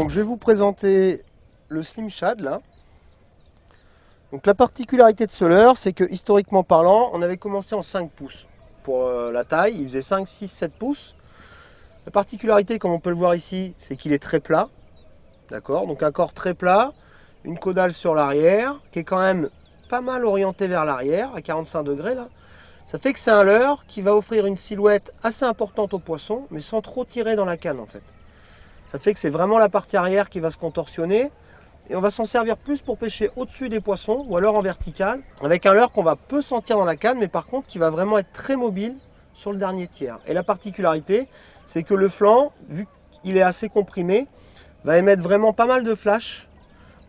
Donc je vais vous présenter le Slim Shad là. Donc la particularité de ce leurre, c'est que historiquement parlant, on avait commencé en 5 pouces. Pour la taille, il faisait 5, 6, 7 pouces. La particularité, comme on peut le voir ici, c'est qu'il est très plat. D'accord? Donc un corps très plat, une caudale sur l'arrière, qui est quand même pas mal orientée vers l'arrière, à 45 degrés là. Ça fait que c'est un leurre qui va offrir une silhouette assez importante au poisson, mais sans trop tirer dans la canne en fait. Ça fait que c'est vraiment la partie arrière qui va se contorsionner. Et on va s'en servir plus pour pêcher au-dessus des poissons ou alors en vertical, avec un leurre qu'on va peu sentir dans la canne, mais par contre qui va vraiment être très mobile sur le dernier tiers. Et la particularité, c'est que le flanc, vu qu'il est assez comprimé, va émettre vraiment pas mal de flash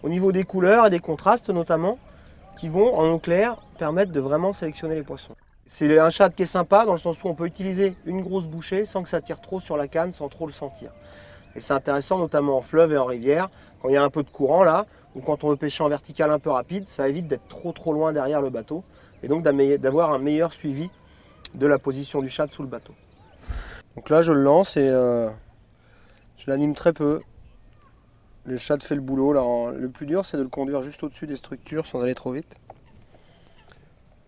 au niveau des couleurs et des contrastes notamment, qui vont en eau claire permettre de vraiment sélectionner les poissons. C'est un shad qui est sympa dans le sens où on peut utiliser une grosse bouchée sans que ça tire trop sur la canne, sans trop le sentir. Et c'est intéressant notamment en fleuve et en rivière, quand il y a un peu de courant là, ou quand on veut pêcher en vertical un peu rapide, ça évite d'être trop loin derrière le bateau, et donc d'avoir un meilleur suivi de la position du shad sous le bateau. Donc là je le lance et je l'anime très peu. Le shad fait le boulot. Là, le plus dur c'est de le conduire juste au-dessus des structures sans aller trop vite.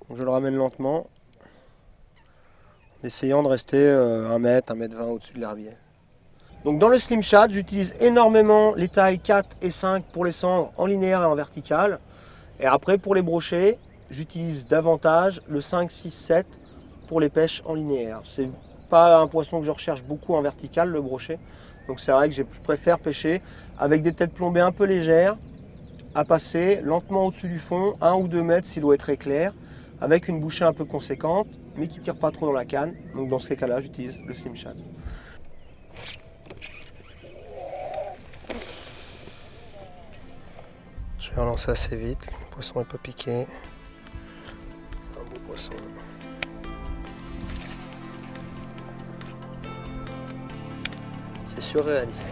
Donc je le ramène lentement, en essayant de rester 1 mètre, 1 mètre 20 au-dessus de l'herbier. Donc dans le Slim Shad, j'utilise énormément les tailles 4 et 5 pour les sangres en linéaire et en vertical. Et après pour les brochets, j'utilise davantage le 5, 6, 7 pour les pêches en linéaire. C'est pas un poisson que je recherche beaucoup en vertical, le brochet. Donc c'est vrai que je préfère pêcher avec des têtes plombées un peu légères, à passer lentement au-dessus du fond, 1 ou 2 mètres si l'eau est très claire, avec une bouchée un peu conséquente, mais qui ne tire pas trop dans la canne. Donc dans ces cas-là, j'utilise le Slim Shad. Je vais relancer assez vite, le poisson n'est pas piqué. C'est un beau poisson. C'est surréaliste.